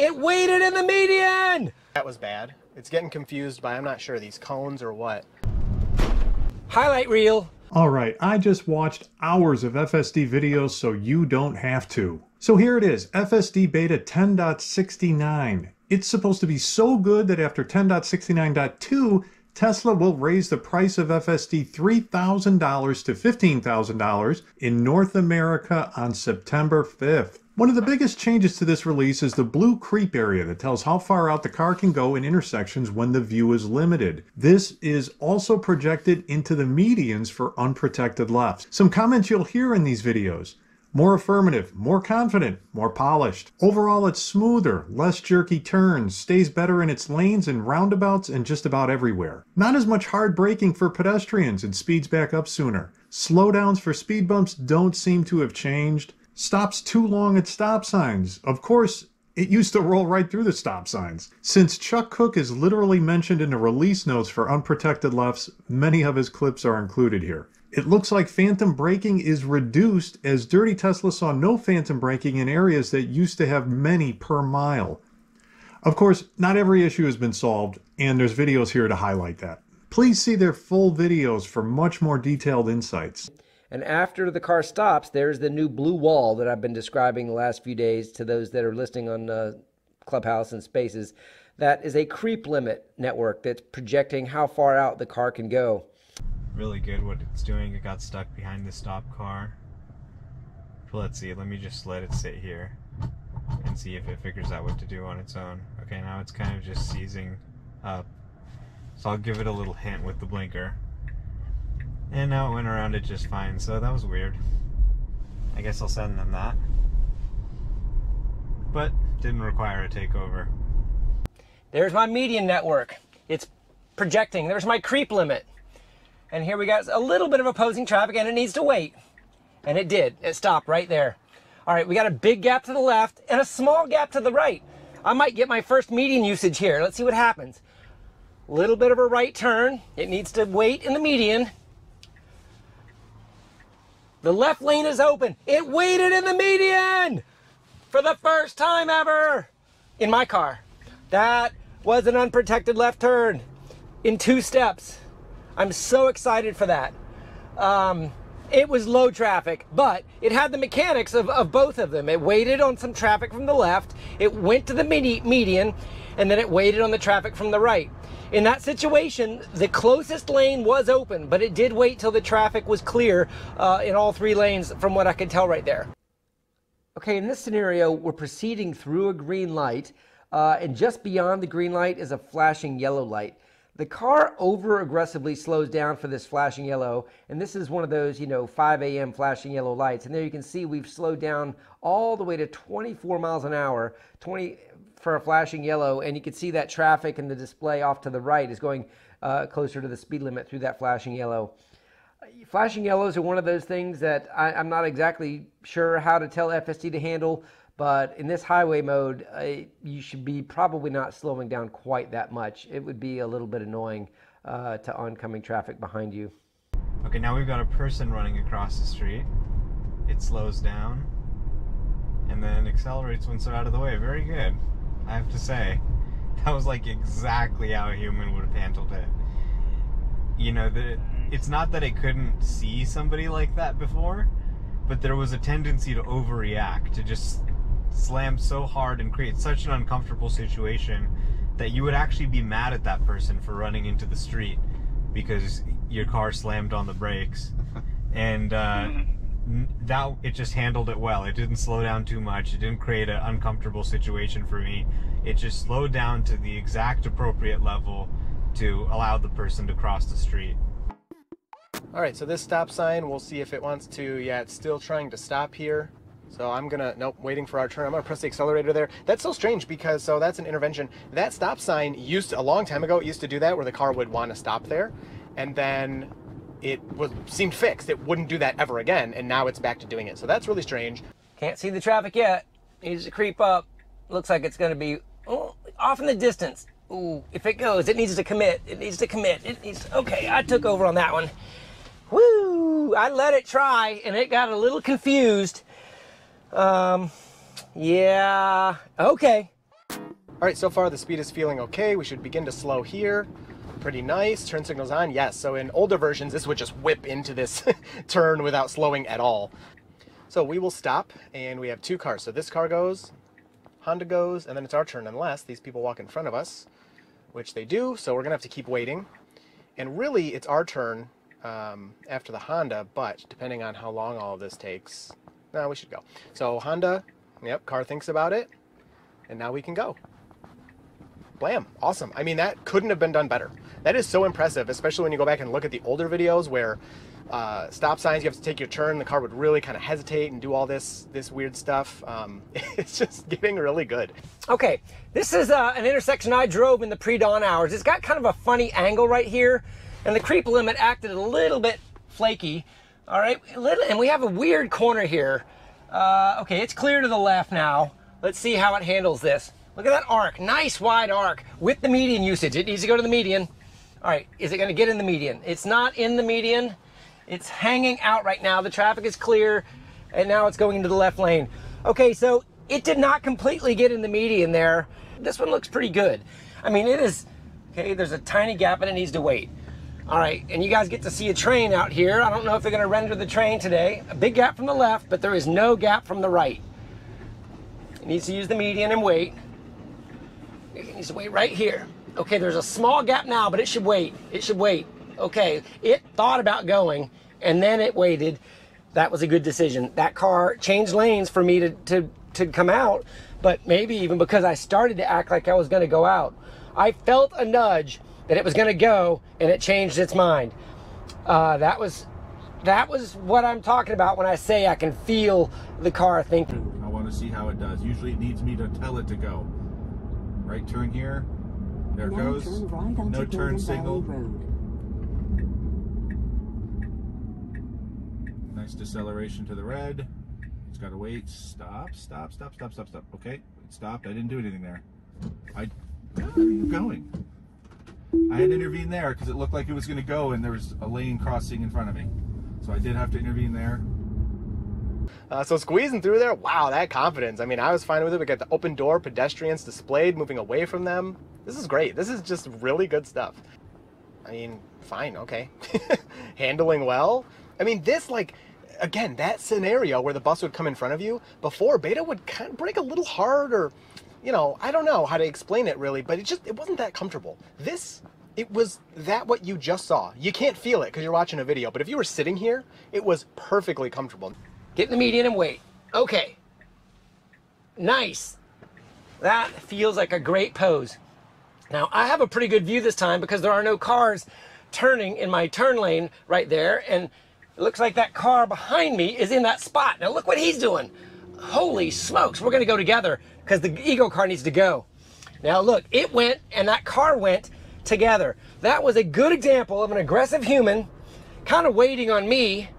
It waited in the median! That was bad. It's getting confused by, I'm not sure, these cones or what. Highlight reel. Alright, I just watched hours of FSD videos so you don't have to. So here it is, FSD Beta 10.69. It's supposed to be so good that after 10.69.2, Tesla will raise the price of FSD $3,000 to $15,000 in North America on September 5th. One of the biggest changes to this release is the blue creep area that tells how far out the car can go in intersections when the view is limited. This is also projected into the medians for unprotected lefts. Some comments you'll hear in these videos. More affirmative, more confident, more polished. Overall, it's smoother, less jerky turns, stays better in its lanes and roundabouts and just about everywhere. Not as much hard braking for pedestrians and speeds back up sooner. Slowdowns for speed bumps don't seem to have changed. Stops too long at stop signs. Of course, it used to roll right through the stop signs. Since Chuck Cook is literally mentioned in the release notes for unprotected lefts, many of his clips are included here. It looks like phantom braking is reduced, as Dirty Tesla saw no phantom braking in areas that used to have many per mile. Of course, not every issue has been solved, and there's videos here to highlight that. Please see their full videos for much more detailed insights. And after the car stops, there's the new blue wall that I've been describing the last few days to those that are listening on Clubhouse and Spaces. That is a creep limit network that's projecting how far out the car can go. Really good what it's doing. It got stuck behind the stop car. Let's see, let me just let it sit here and see if it figures out what to do on its own. Okay, now it's kind of just seizing up. So I'll give it a little hint with the blinker. And now it went around it just fine, so that was weird. I guess I'll send them that. But didn't require a takeover. There's my median network. It's projecting. There's my creep limit. And here we got a little bit of opposing traffic, and it needs to wait. And it did. It stopped right there. All right, we got a big gap to the left and a small gap to the right. I might get my first median usage here. Let's see what happens. Little bit of a right turn. It needs to wait in the median. The left lane is open. It waited in the median for the first time ever in my car. That was an unprotected left turn in 2 steps. I'm so excited for that. It was low traffic, but it had the mechanics of both of them. It waited on some traffic from the left, it went to the median, and then it waited on the traffic from the right. In that situation, the closest lane was open, but it did wait till the traffic was clear in all 3 lanes from what I could tell right there. Okay, in this scenario, we're proceeding through a green light, and just beyond the green light is a flashing yellow light. The car over-aggressively slows down for this flashing yellow, and this is one of those, 5 a.m. flashing yellow lights. And there you can see we've slowed down all the way to 24 miles an hour, 20 for a flashing yellow, and you can see that traffic and the display off to the right is going closer to the speed limit through that flashing yellow. Flashing yellows are one of those things that I'm not exactly sure how to tell FSD to handle. But in this highway mode, you should be probably not slowing down quite that much. It would be a little bit annoying to oncoming traffic behind you. Okay, now we've got a person running across the street. It slows down and then accelerates once they're out of the way. Very good, I have to say. That was like exactly how a human would have handled it. It's not that it couldn't see somebody like that before, but there was a tendency to overreact, to just slam so hard and create such an uncomfortable situation that you would actually be mad at that person for running into the street because your car slammed on the brakes. And that it just handled it well. It didn't slow down too much. It didn't create an uncomfortable situation for me. It just slowed down to the exact appropriate level to allow the person to cross the street. All right, so this stop sign, we'll see if it wants to, yeah, it's still trying to stop here. So I'm gonna, nope, waiting for our turn. I'm gonna press the accelerator there. That's so strange because, so that's an intervention. That stop sign used to, a long time ago, it used to do that where the car would want to stop there. And then it seemed fixed. It wouldn't do that ever again. And now it's back to doing it. So that's really strange. Can't see the traffic yet. Needs to creep up. Looks like it's gonna be off in the distance. Ooh, if it goes, it needs to commit. It needs to commit. Okay, I took over on that one. Woo! I let it try and it got a little confused. Yeah, okay. All right, so far the speed is feeling okay. We should begin to slow here. Pretty nice. Turn signals on. Yes, so in older versions, this would just whip into this turn without slowing at all. So we will stop, and we have two cars. So this car goes, Honda goes, and then it's our turn, unless these people walk in front of us, which they do, so we're gonna have to keep waiting. And really, it's our turn after the Honda, but depending on how long all of this takes, no, we should go. So Honda, yep, car thinks about it, and now we can go. Blam, awesome. I mean, that couldn't have been done better. That is so impressive, especially when you go back and look at the older videos where stop signs, you have to take your turn, the car would really kind of hesitate and do all this weird stuff. It's just getting really good. Okay, this is an intersection I drove in the pre-dawn hours. It's got kind of a funny angle right here, and the creep limit acted a little bit flaky. All right, and we have a weird corner here. Okay, it's clear to the left now. Let's see how it handles this. Look at that arc, nice wide arc with the median usage. It needs to go to the median. All right, is it gonna get in the median? It's not in the median. It's hanging out right now. The traffic is clear, and now it's going into the left lane. Okay, so it did not completely get in the median there. This one looks pretty good. I mean, it is, okay, there's a tiny gap and it needs to wait. All right, and you guys get to see a train out here. I don't know if they're gonna render the train today. A big gap from the left, but there is no gap from the right. It needs to use the median and wait. It needs to wait right here. Okay, there's a small gap now, but it should wait. It should wait. Okay, it thought about going, and then it waited. That was a good decision. That car changed lanes for me to come out, but maybe even because I started to act like I was gonna go out. I felt a nudge that it was gonna go, and it changed its mind. That was what I'm talking about when I say I can feel the car thinking. I want to see how it does. Usually it needs me to tell it to go. Right turn here. There it goes. No turn signal. Nice deceleration to the red. It's got to wait. Stop, stop, stop, stop, stop, stop. Okay, it stopped. I didn't do anything there. Where are you going? I had to intervene there because it looked like it was going to go and there was a lane crossing in front of me. So I did have to intervene there. So squeezing through there, wow, that confidence. I mean, I was fine with it. We got the open door, pedestrians displayed, moving away from them. This is great. This is just really good stuff. I mean, fine, okay. Handling well. I mean, this, like, again, that scenario where the bus would come in front of you, before Beta would kind of brake a little hard, or, you know, I don't know how to explain it really, but it wasn't that comfortable. This, it was that what you just saw. You can't feel it because you're watching a video, but if you were sitting here, it was perfectly comfortable. Get in the median and wait. Okay. Nice. That feels like a great pose. Now, I have a pretty good view this time because there are no cars turning in my turn lane right there, and it looks like that car behind me is in that spot. Now look what he's doing. Holy smokes, we're gonna go together because the ego car needs to go. Now look, it went and that car went together. That was a good example of an aggressive human kind of waiting on me.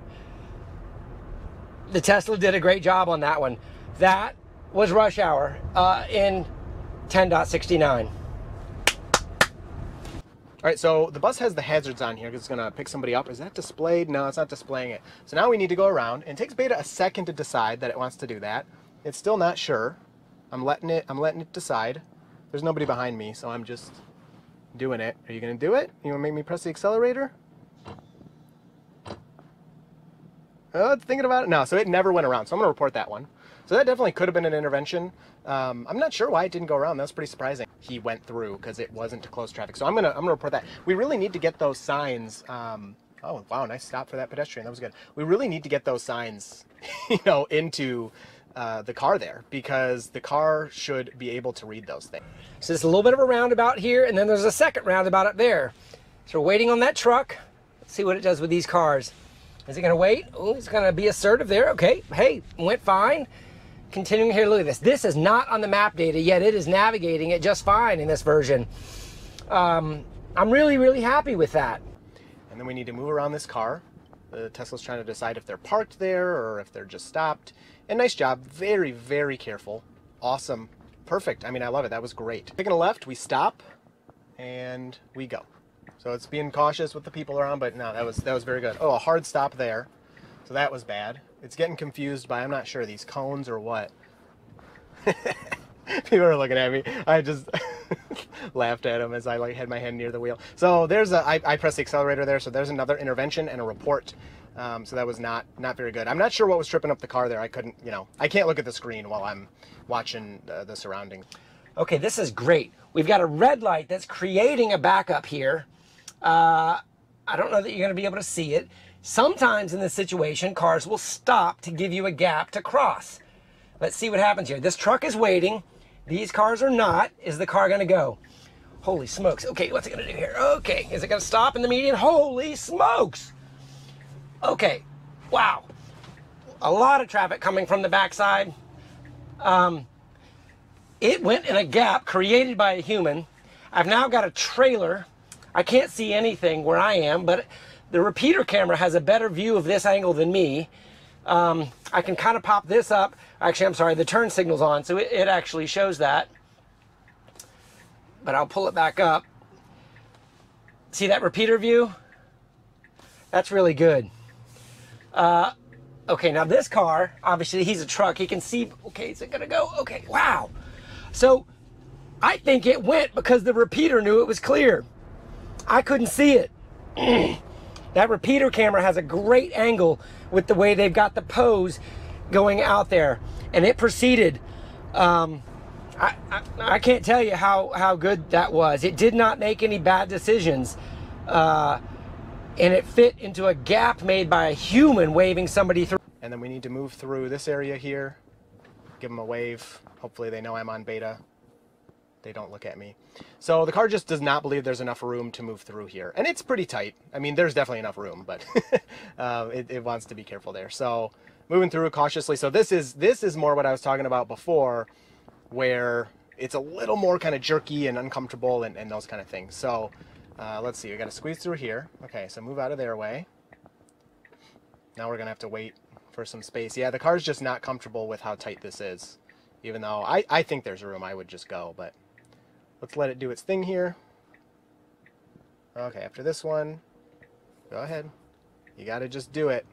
The Tesla did a great job on that one. That was rush hour in 10.69. All right, so the bus has the hazards on here because it's gonna pick somebody up. Is that displayed? No, it's not displaying it. So now we need to go around, and it takes Beta a second to decide that it wants to do that. It's still not sure. I'm letting it decide. There's nobody behind me, so I'm just doing it. Are you gonna do it? You wanna make me press the accelerator? Oh, it's thinking about it. No, so it never went around. So I'm gonna report that one. So that definitely could have been an intervention. I'm not sure why it didn't go around. That was pretty surprising. He went through because it wasn't to close traffic. So I'm gonna report that. We really need to get those signs. Oh wow, nice stop for that pedestrian. That was good. We really need to get those signs, you know, into the car there, because the car should be able to read those things. So there's a little bit of a roundabout here, and then there's a second roundabout up there. So we're waiting on that truck. Let's see what it does with these cars. Is it gonna wait? Oh, it's gonna be assertive there. Okay, hey, went fine. Continuing here, look at this. This is not on the map data yet. It is navigating it just fine in this version. I'm really, really happy with that. And then we need to move around this car. The Tesla's trying to decide if they're parked there or if they're just stopped. And nice job, very, very careful. Awesome, perfect. I mean, I love it, that was great. Taking a left, we stop and we go. So it's being cautious with the people around, but no, that was very good. Oh, a hard stop there. So that was bad. It's getting confused by, I'm not sure, these cones or what. People are looking at me. I just laughed at him as I like had my hand near the wheel. So there's I pressed the accelerator there. So there's another intervention and a report. So that was not very good. I'm not sure what was tripping up the car there. I couldn't, I can't look at the screen while I'm watching the surroundings. Okay, this is great. We've got a red light that's creating a backup here. I don't know that you're going to be able to see it. Sometimes in this situation, cars will stop to give you a gap to cross. Let's see what happens here. This truck is waiting. These cars are not. Is the car going to go? Holy smokes. Okay, what's it going to do here? Okay, is it going to stop in the median? Holy smokes. Okay, wow. A lot of traffic coming from the backside. It went in a gap created by a human. I've now got a trailer. I can't see anything where I am, but the repeater camera has a better view of this angle than me. I can kind of pop this up. Actually, I'm sorry, the turn signal's on, so it actually shows that. But I'll pull it back up. See that repeater view? That's really good. Okay, now this car, obviously he's a truck. He can see, okay, is it gonna go? Okay, wow. So I think it went because the repeater knew it was clear. I couldn't see it. That repeater camera has a great angle with the way they've got the pose going out there. And it proceeded. I can't tell you how good that was. It did not make any bad decisions. And it fit into a gap made by a human waving somebody through. And then we need to move through this area here. Give them a wave. Hopefully they know I'm on beta. They don't look at me. So the car just does not believe there's enough room to move through here. And it's pretty tight. I mean, there's definitely enough room, but it wants to be careful there. So moving through cautiously. So this is more what I was talking about before, where it's a little more kind of jerky and uncomfortable and those kind of things. So let's see, we got to squeeze through here. Okay, so move out of their way. Now we're going to have to wait for some space. Yeah, the car's just not comfortable with how tight this is. Even though I think there's room, I would just go, but let's let it do its thing here. Okay, after this one, go ahead. You gotta just do it.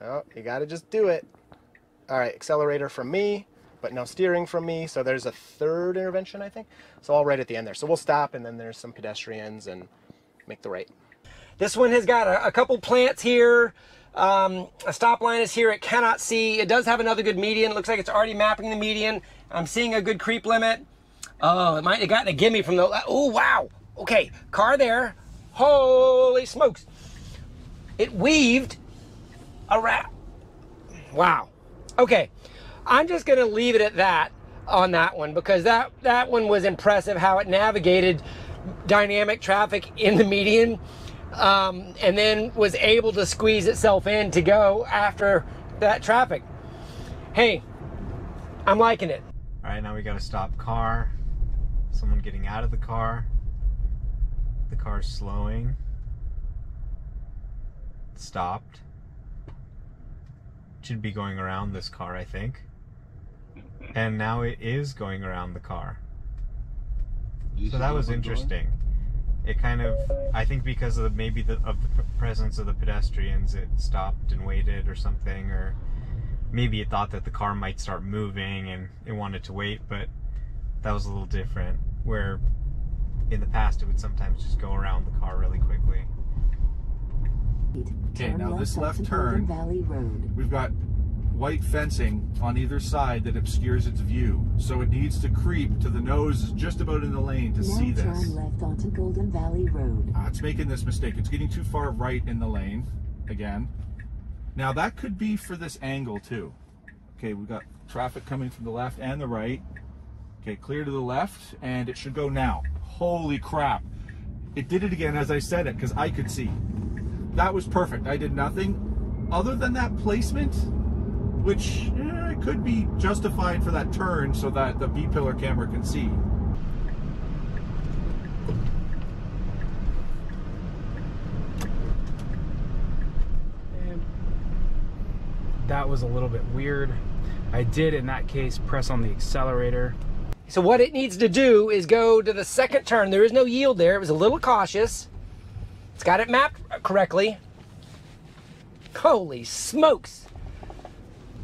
Oh, you gotta just do it. All right, accelerator from me, but no steering from me. So there's a third intervention, I think. So all right at the end there. So we'll stop, and then there's some pedestrians and make the right. This one has got a couple plants here. A stop line is here. It cannot see. It does have another good median. It looks like it's already mapping the median. I'm seeing a good creep limit. Oh, it might have gotten a gimme from the... Oh, wow. Okay, car there. Holy smokes. It weaved around. Wow. Okay, I'm just going to leave it at that on that one, because that one was impressive how it navigated dynamic traffic in the median. And then was able to squeeze itself in to go after that traffic. Hey, I'm liking it. All right, now we got to stop car. Someone getting out of the car. The car's slowing. Stopped. Should be going around this car, I think. And now it is going around the car. So that was interesting. It kind of, I think because of maybe the presence of the pedestrians, it stopped and waited or something, or maybe it thought that the car might start moving and it wanted to wait, but that was a little different, where in the past it would sometimes just go around the car really quickly. Okay, now this left turn, we've got white fencing on either side that obscures its view, so it needs to creep to the nose just about in the lane to see this. Turn left onto Golden Valley Road. It's making this mistake. It's getting too far right in the lane again. Now that could be for this angle too. Okay, we've got traffic coming from the left and the right. Okay, clear to the left, and it should go now. Holy crap. It did it again as I said it, because I could see. That was perfect. I did nothing other than that placement, which could be justified for that turn so that the B-pillar camera can see. And that was a little bit weird. I did, in that case, press on the accelerator. So what it needs to do is go to the second turn. There is no yield there. It was a little cautious. It's got it mapped correctly. Holy smokes.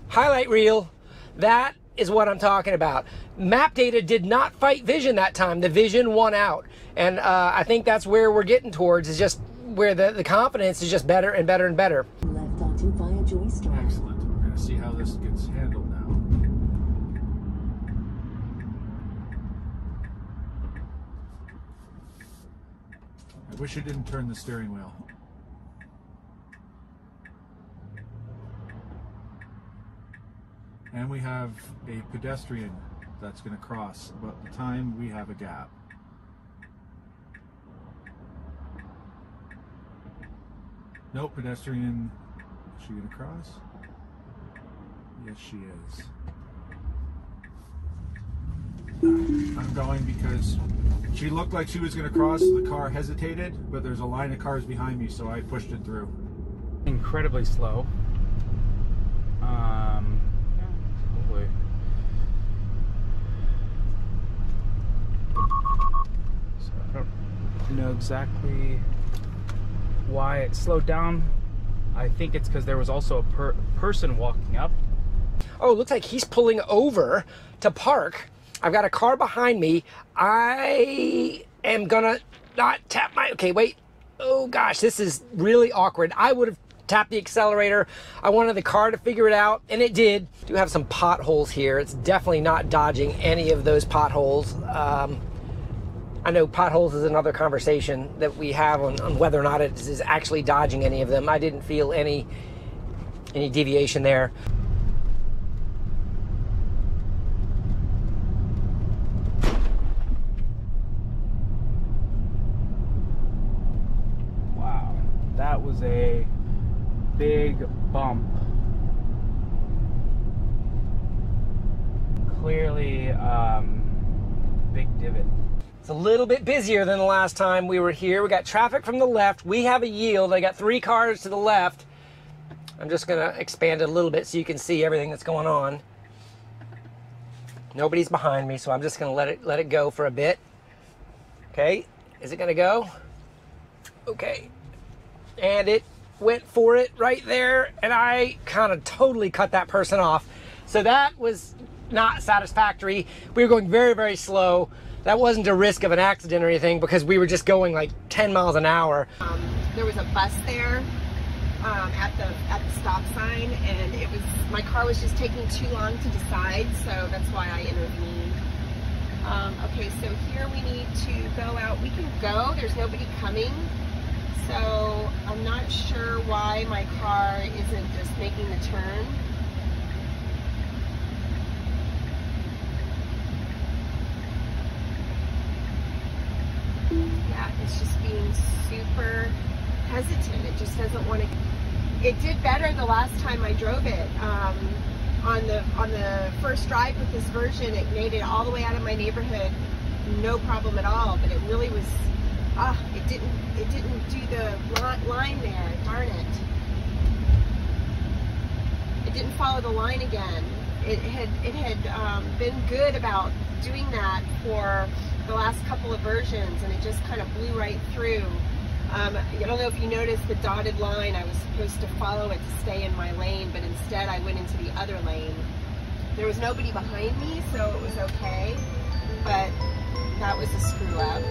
Highlight reel. That is what I'm talking about. Map data did not fight vision that time. The vision won out. And I think that's where we're getting towards, is just where the confidence is just better and better and better. Left onto via joystick. Excellent. We're going to see how this gets handled now. I wish I didn't turn the steering wheel. And we have a pedestrian that's going to cross. About the time we have a gap. No pedestrian. Is she going to cross? Yes, she is. I'm going because she looked like she was going to cross. The car hesitated, but there's a line of cars behind me, so I pushed it through. Incredibly slow. Hopefully. So I don't know exactly why it slowed down. I think it's because there was also a person walking up. Oh, it looks like he's pulling over to park. I've got a car behind me. I am gonna not tap my, okay, wait. Oh gosh, this is really awkward. I would have tapped the accelerator. I wanted the car to figure it out, and it did. Do have some potholes here. It's definitely not dodging any of those potholes. I know potholes is another conversation that we have on whether or not it is actually dodging any of them. I didn't feel any deviation there. Wow, that was a big bump. Clearly, big divot. It's a little bit busier than the last time we were here. We got traffic from the left. We have a yield. I got 3 cars to the left. I'm just gonna expand it a little bit so you can see everything that's going on. Nobody's behind me, so I'm just gonna let it go for a bit. Okay, is it gonna go? Okay, and it went for it right there, and I kind of totally cut that person off. So that was not satisfactory. We were going very, very slow. That wasn't a risk of an accident or anything because we were just going like 10 miles an hour. There was a bus there at the stop sign, and my car was just taking too long to decide, so that's why I intervened. Okay, so here we need to go out. We can go, there's nobody coming, so I'm not sure why my car isn't just making the turn. Yeah, it's just being super hesitant. It just doesn't want to. It did better the last time I drove it. On the first drive with this version, it made it all the way out of my neighborhood, no problem at all. But it really was. It didn't do the line there. Darn it! It didn't follow the line again. It had been good about doing that for the last couple of versions, and it just kind of blew right through. I don't know if you noticed the dotted line. I was supposed to follow it to stay in my lane, but instead I went into the other lane. There was nobody behind me, so it was okay, but that was a screw up.